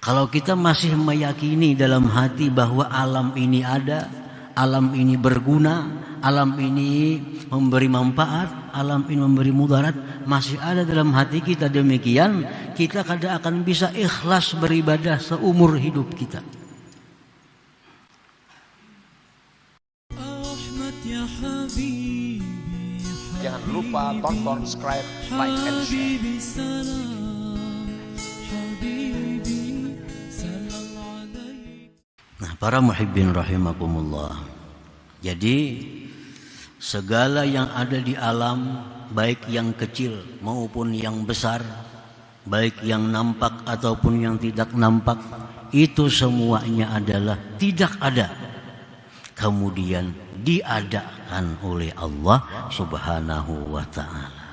Kalau kita masih meyakini dalam hati bahwa alam ini ada, alam ini berguna, alam ini memberi manfaat, alam ini memberi mudarat, masih ada dalam hati kita demikian, kita kadang akan bisa ikhlas beribadah seumur hidup kita. Jangan lupa tonton, subscribe, like, and share. Nah, para muhibbin rahimakumullah. Jadi segala yang ada di alam, baik yang kecil maupun yang besar, baik yang nampak ataupun yang tidak nampak, itu semuanya adalah tidak ada, kemudian diadakan oleh Allah Subhanahu wa ta'ala.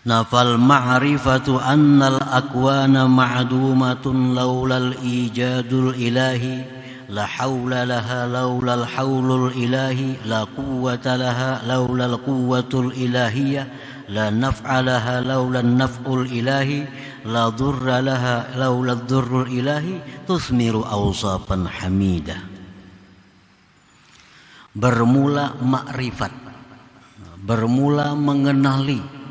Nafal ma'rifatu annal akwana ma'dumatun laulal ijadul ilahi la hawla laha laulal hawlul ilahi la quwwata laha laulal quwwatul ilahiyah la naf'a laha laulal naf'ul ilahi la dhurra laha laulal dhurrul ilahi tusmiru awsafan hamidah. Bermula makrifat, bermula mengenali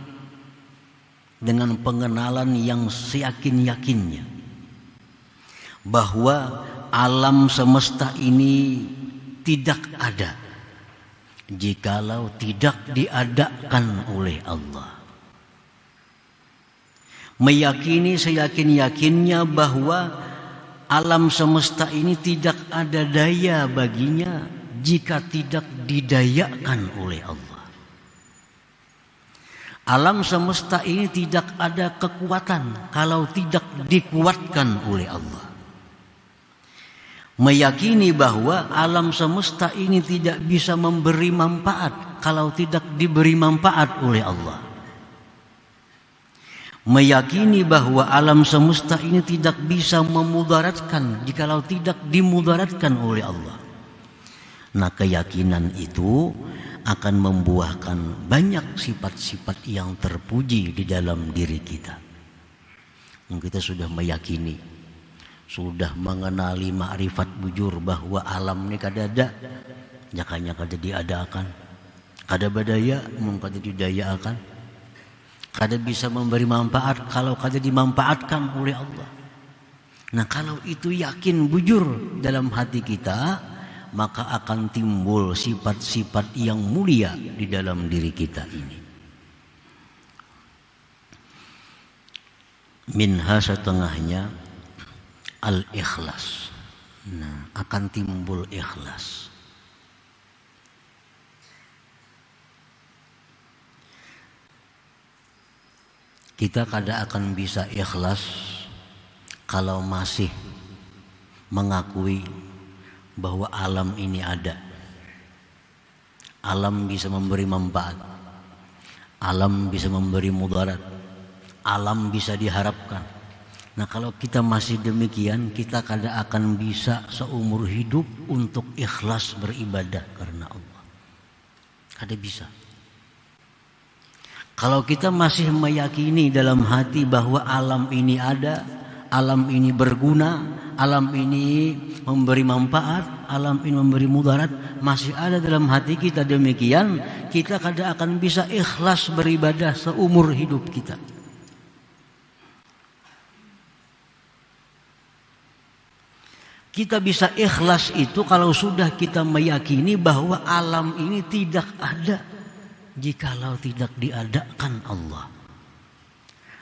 dengan pengenalan yang seyakin-yakinnya bahwa alam semesta ini tidak ada jikalau tidak diadakan oleh Allah. Meyakini seyakin-yakinnya bahwa alam semesta ini tidak ada daya baginya jika tidak didayakan oleh Allah. Alam semesta ini tidak ada kekuatan kalau tidak dikuatkan oleh Allah. Meyakini bahwa alam semesta ini tidak bisa memberi manfaat kalau tidak diberi manfaat oleh Allah. Meyakini bahwa alam semesta ini tidak bisa memudaratkan jikalau tidak dimudaratkan oleh Allah. Nah, keyakinan itu akan membuahkan banyak sifat-sifat yang terpuji di dalam diri kita. Kita sudah meyakini, sudah mengenali makrifat bujur bahwa alam ini kada ada, jakanya kada diadakan, kada badaya mung kada didayakan, kada bisa memberi manfaat kalau kada dimanfaatkan oleh Allah. Nah, kalau itu yakin bujur dalam hati kita, maka akan timbul sifat-sifat yang mulia di dalam diri kita ini. Minha setengahnya al-ikhlas. Nah, akan timbul ikhlas. Kita kada akan bisa ikhlas kalau masih mengakui bahwa alam ini ada. Alam bisa memberi manfaat, alam bisa memberi mudarat, alam bisa diharapkan. Nah, kalau kita masih demikian, kita kada akan bisa seumur hidup untuk ikhlas beribadah karena Allah. Kada bisa. Kalau kita masih meyakini dalam hati bahwa alam ini ada, alam ini berguna, alam ini memberi manfaat, alam ini memberi mudarat, masih ada dalam hati kita demikian, kita kada akan bisa ikhlas beribadah seumur hidup kita. Kita bisa ikhlas itu kalau sudah kita meyakini bahwa alam ini tidak ada jikalau tidak diadakan Allah.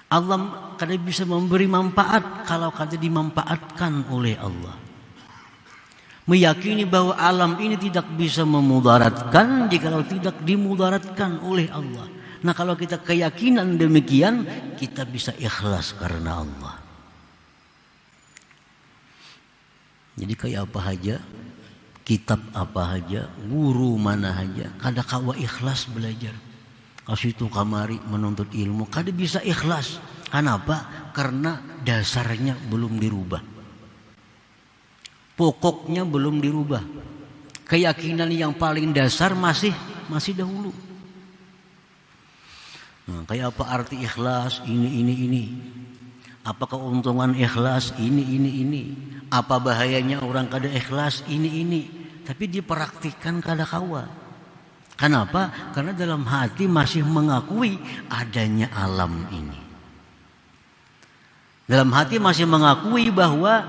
Allah kada bisa memberi manfaat kalau kada dimanfaatkan oleh Allah. Meyakini bahwa alam ini tidak bisa memudaratkan jikalau tidak dimudaratkan oleh Allah. Nah, kalau kita keyakinan demikian, kita bisa ikhlas karena Allah. Jadi kayak apa aja, kitab apa aja, guru mana aja, kada kawa ikhlas belajar. Kasitu kamari menuntut ilmu, kada bisa ikhlas. Kenapa? Karena dasarnya belum dirubah, pokoknya belum dirubah. Keyakinan yang paling dasar masih dahulu. Nah, kayak apa arti ikhlas? Ini. Apa keuntungan ikhlas? Ini. Apa bahayanya orang kada ikhlas? Ini. Tapi dipraktikkan kada kawa. Kenapa? Karena dalam hati masih mengakui adanya alam ini. Dalam hati masih mengakui bahwa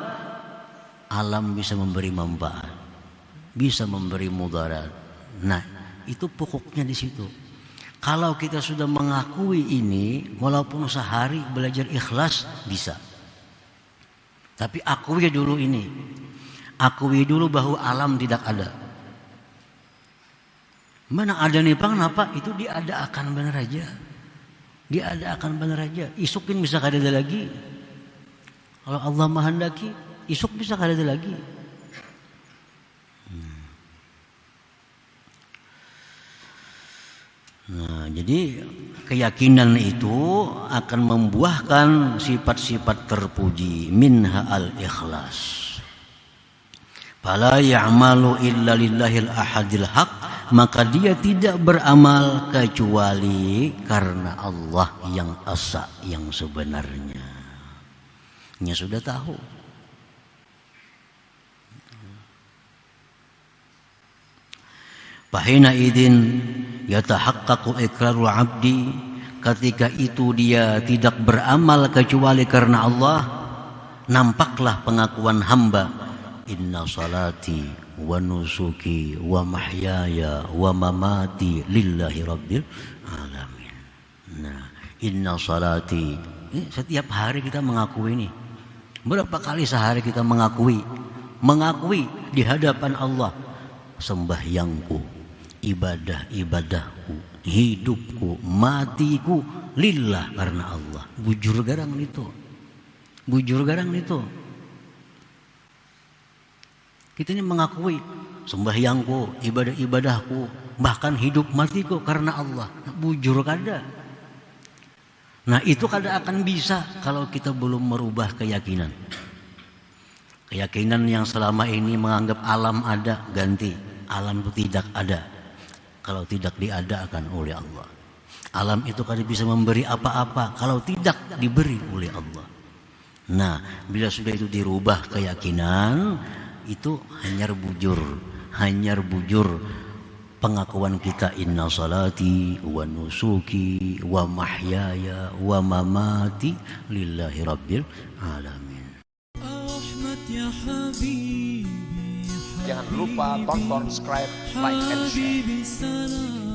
alam bisa memberi manfaat, bisa memberi mudarat. Nah, itu pokoknya di situ. Kalau kita sudah mengakui ini, walaupun sehari belajar ikhlas bisa. Tapi akui dulu ini. Akui dulu bahwa alam tidak ada. Mana ada nih Bang, kenapa? Itu diada-akan benar aja. Diada-akan benar aja. Isukin bisa kada ada lagi. Kalau Allah menghendaki, isuk bisa kada ada lagi. Nah, jadi keyakinan itu akan membuahkan sifat-sifat terpuji, minha al-ikhlas. Fala ya'malu illa lillahil ahadil haq, maka dia tidak beramal kecuali karena Allah yang asa, yang sebenarnya. Nya sudah tahu. Fahina idin yatahaqqaqu iqrarul abdi, ketika itu dia tidak beramal kecuali karena Allah, nampaklah pengakuan hamba, inna salati wa nusuki wa mahyaya wa mamati lillahi rabbil alamin. Nah, inna salati, setiap hari kita mengakui ini. Berapa kali sehari kita mengakui di hadapan Allah, sembahyangku, ibadah-ibadahku, hidupku, matiku lillah, karena Allah. Bujur garang itu. Kita ini mengakui sembahyangku, ibadah-ibadahku, bahkan hidup matiku karena Allah. Bujur kada. Nah, itu kada akan bisa kalau kita belum merubah keyakinan. Keyakinan yang selama ini menganggap alam ada, ganti alam itu tidak ada. Kalau tidak diadakan oleh Allah. Alam itu kada bisa memberi apa-apa kalau tidak diberi oleh Allah. Nah, bila sudah itu dirubah keyakinan, itu hanyar bujur pengakuan kita, inna salati wa nusuki wa mahyaya wa mamati lillahi rabbil alamin. Jangan lupa tonton, subscribe, like, and share.